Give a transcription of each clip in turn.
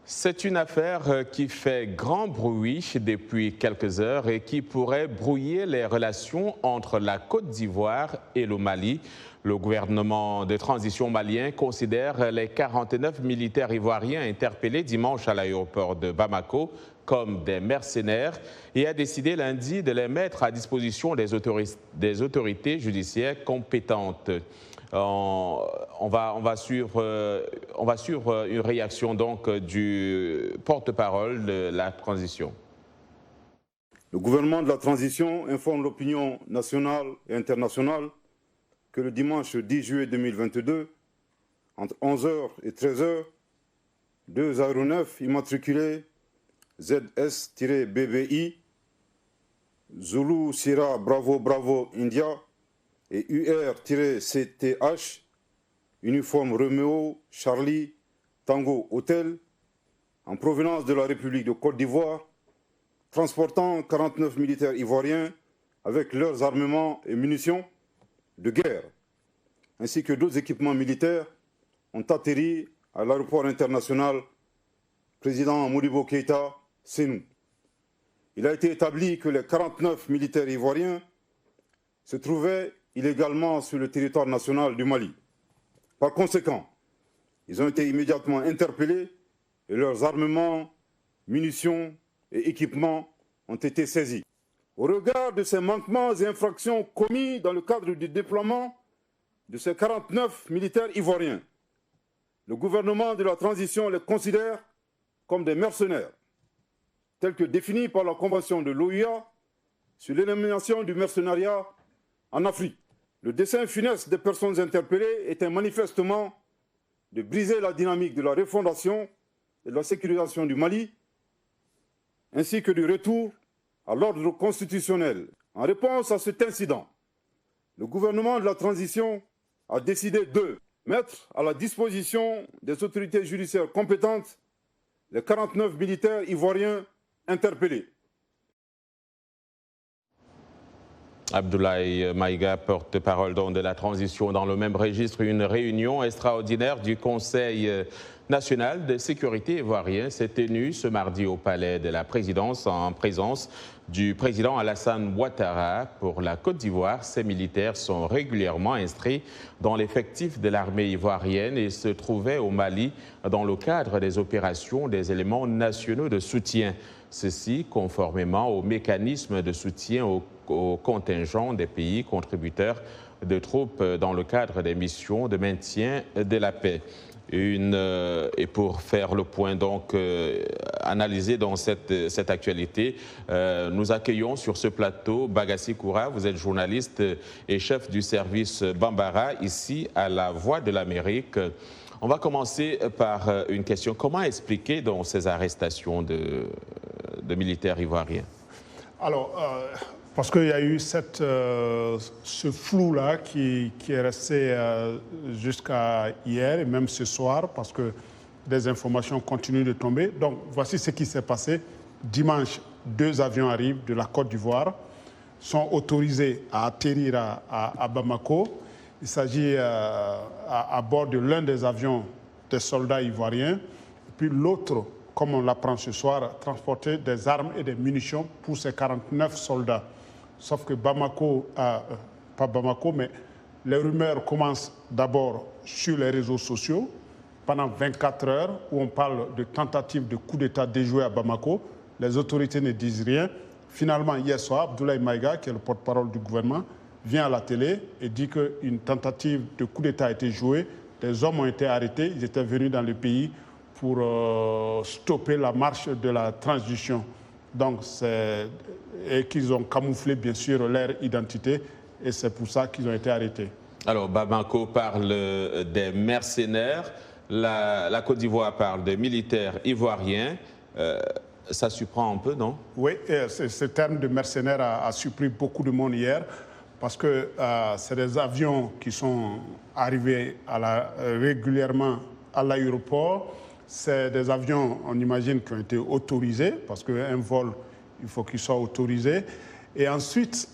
C'est une affaire qui fait grand bruit depuis quelques heures et qui pourrait brouiller les relations entre la Côte d'Ivoire et le Mali. Le gouvernement de transition malien considère les 49 militaires ivoiriens interpellés dimanche à l'aéroport de Bamako comme des mercenaires et a décidé lundi de les mettre à disposition des autorités judiciaires compétentes. On va suivre une réaction donc du porte-parole de la transition. Le gouvernement de la transition informe l'opinion nationale et internationale que le dimanche 10 juillet 2022, entre 11h et 13h, deux aéronefs immatriculés ZS-BBI, Zulu Sierra Bravo Bravo India et UR-CTH, uniforme Romeo Charlie Tango Hotel, en provenance de la République de Côte d'Ivoire, transportant 49 militaires ivoiriens avec leurs armements et munitions de guerre, ainsi que d'autres équipements militaires, ont atterri à l'aéroport international président Modibo Keïta, Sénou. Il a été établi que les 49 militaires ivoiriens se trouvaient illégalement sur le territoire national du Mali. Par conséquent, ils ont été immédiatement interpellés et leurs armements, munitions et équipements ont été saisis. Au regard de ces manquements et infractions commis dans le cadre du déploiement de ces 49 militaires ivoiriens, le gouvernement de la transition les considère comme des mercenaires, tels que définis par la Convention de l'OUA sur l'élimination du mercenariat en Afrique. Le dessein funeste des personnes interpellées était manifestement de briser la dynamique de la refondation et de la sécurisation du Mali, ainsi que du retour à l'ordre constitutionnel. En réponse à cet incident, le gouvernement de la transition a décidé de mettre à la disposition des autorités judiciaires compétentes les 49 militaires ivoiriens interpellés. Abdoulaye Maïga, porte-parole de la transition. Dans le même registre, une réunion extraordinaire du Conseil national de sécurité ivoirien s'est tenue ce mardi au palais de la présidence en présence du président Alassane Ouattara. Pour la Côte d'Ivoire, ces militaires sont régulièrement inscrits dans l'effectif de l'armée ivoirienne et se trouvaient au Mali dans le cadre des opérations des éléments nationaux de soutien. Ceci conformément au mécanisme de soutien au contingent des pays contributeurs de troupes dans le cadre des missions de maintien de la paix. Et pour faire le point, donc, analysé dans cette actualité, nous accueillons sur ce plateau Bagassi Koura. Vous êtes journaliste et chef du service Bambara ici à la Voix de l'Amérique. On va commencer par une question. Comment expliquer donc ces arrestations de militaires ivoiriens? Alors, parce qu'il y a eu ce flou-là qui est resté jusqu'à hier et même ce soir, parce que des informations continuent de tomber. Donc, voici ce qui s'est passé. Dimanche, deux avions arrivent de la Côte d'Ivoire, sont autorisés à atterrir à Bamako. Il s'agit à bord de l'un des avions des soldats ivoiriens, et puis l'autre, comme on l'apprend ce soir, transporter des armes et des munitions pour ces 49 soldats. Sauf que Bamako, pas Bamako, mais les rumeurs commencent d'abord sur les réseaux sociaux, pendant 24 heures, où on parle de tentative de coup d'État déjoué à Bamako. Les autorités ne disent rien. Finalement, hier soir, Abdoulaye Maïga, qui est le porte-parole du gouvernement, vient à la télé et dit qu'une tentative de coup d'État a été jouée. Des hommes ont été arrêtés. Ils étaient venus dans le pays pour stopper la marche de la transition. Donc, et qu'ils ont camouflé, bien sûr, leur identité. Et c'est pour ça qu'ils ont été arrêtés. Alors, Bamako parle des mercenaires. La Côte d'Ivoire parle des militaires ivoiriens. Ça surprend un peu, non? Oui, ce terme de mercenaires a surpris beaucoup de monde hier. Parce que c'est des avions qui sont arrivés régulièrement à l'aéroport. C'est des avions, on imagine, qui ont été autorisés, parce qu'un vol, il faut qu'il soit autorisé. Et ensuite,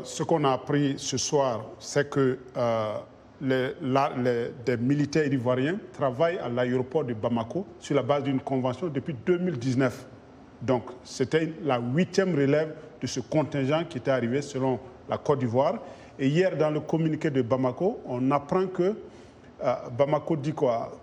ce qu'on a appris ce soir, c'est que des militaires ivoiriens travaillent à l'aéroport de Bamako sur la base d'une convention depuis 2019. Donc, c'était la 8e relève de ce contingent qui était arrivé selon la Côte d'Ivoire. Et hier, dans le communiqué de Bamako, on apprend que Bamako dit quoi?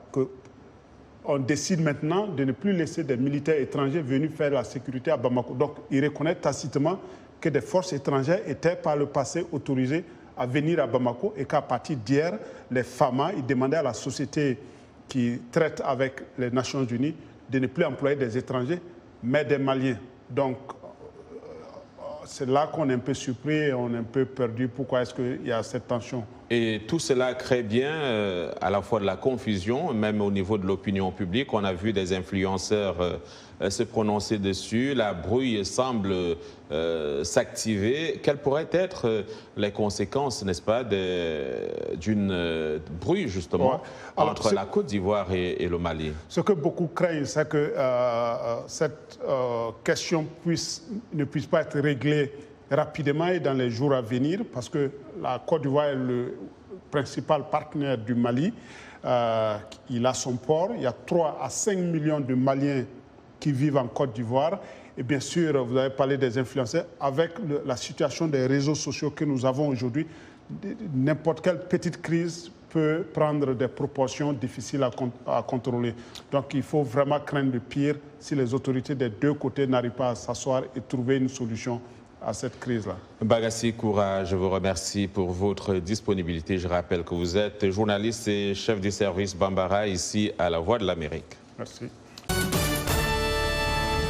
On décide maintenant de ne plus laisser des militaires étrangers venir faire la sécurité à Bamako. Donc, il reconnaît tacitement que des forces étrangères étaient par le passé autorisées à venir à Bamako et qu'à partir d'hier, les FAMA, ils demandaient à la société qui traite avec les Nations Unies de ne plus employer des étrangers, mais des Maliens. Donc, c'est là qu'on est un peu surpris et on est un peu perdu. Pourquoi est-ce qu'il y a cette tension? Et tout cela crée bien à la fois de la confusion, même au niveau de l'opinion publique. On a vu des influenceurs se prononcer dessus. La brouille semble s'activer. Quelles pourraient être les conséquences, n'est-ce pas, d'une brouille, justement, entre la Côte d'Ivoire et le Mali? Ce que beaucoup craignent, c'est que cette question ne puisse pas être réglée rapidement et dans les jours à venir, parce que la Côte d'Ivoire est le principal partenaire du Mali. Il a son port. Il y a 3 à 5 millions de Maliens qui vivent en Côte d'Ivoire. Et bien sûr, vous avez parlé des influenceurs. Avec la situation des réseaux sociaux que nous avons aujourd'hui, n'importe quelle petite crise peut prendre des proportions difficiles à contrôler. Donc il faut vraiment craindre le pire si les autorités des deux côtés n'arrivent pas à s'asseoir et trouver une solution à cette crise-là. Bagassi Koura, je vous remercie pour votre disponibilité. Je rappelle que vous êtes journaliste et chef du service Bambara ici à La Voix de l'Amérique. Merci.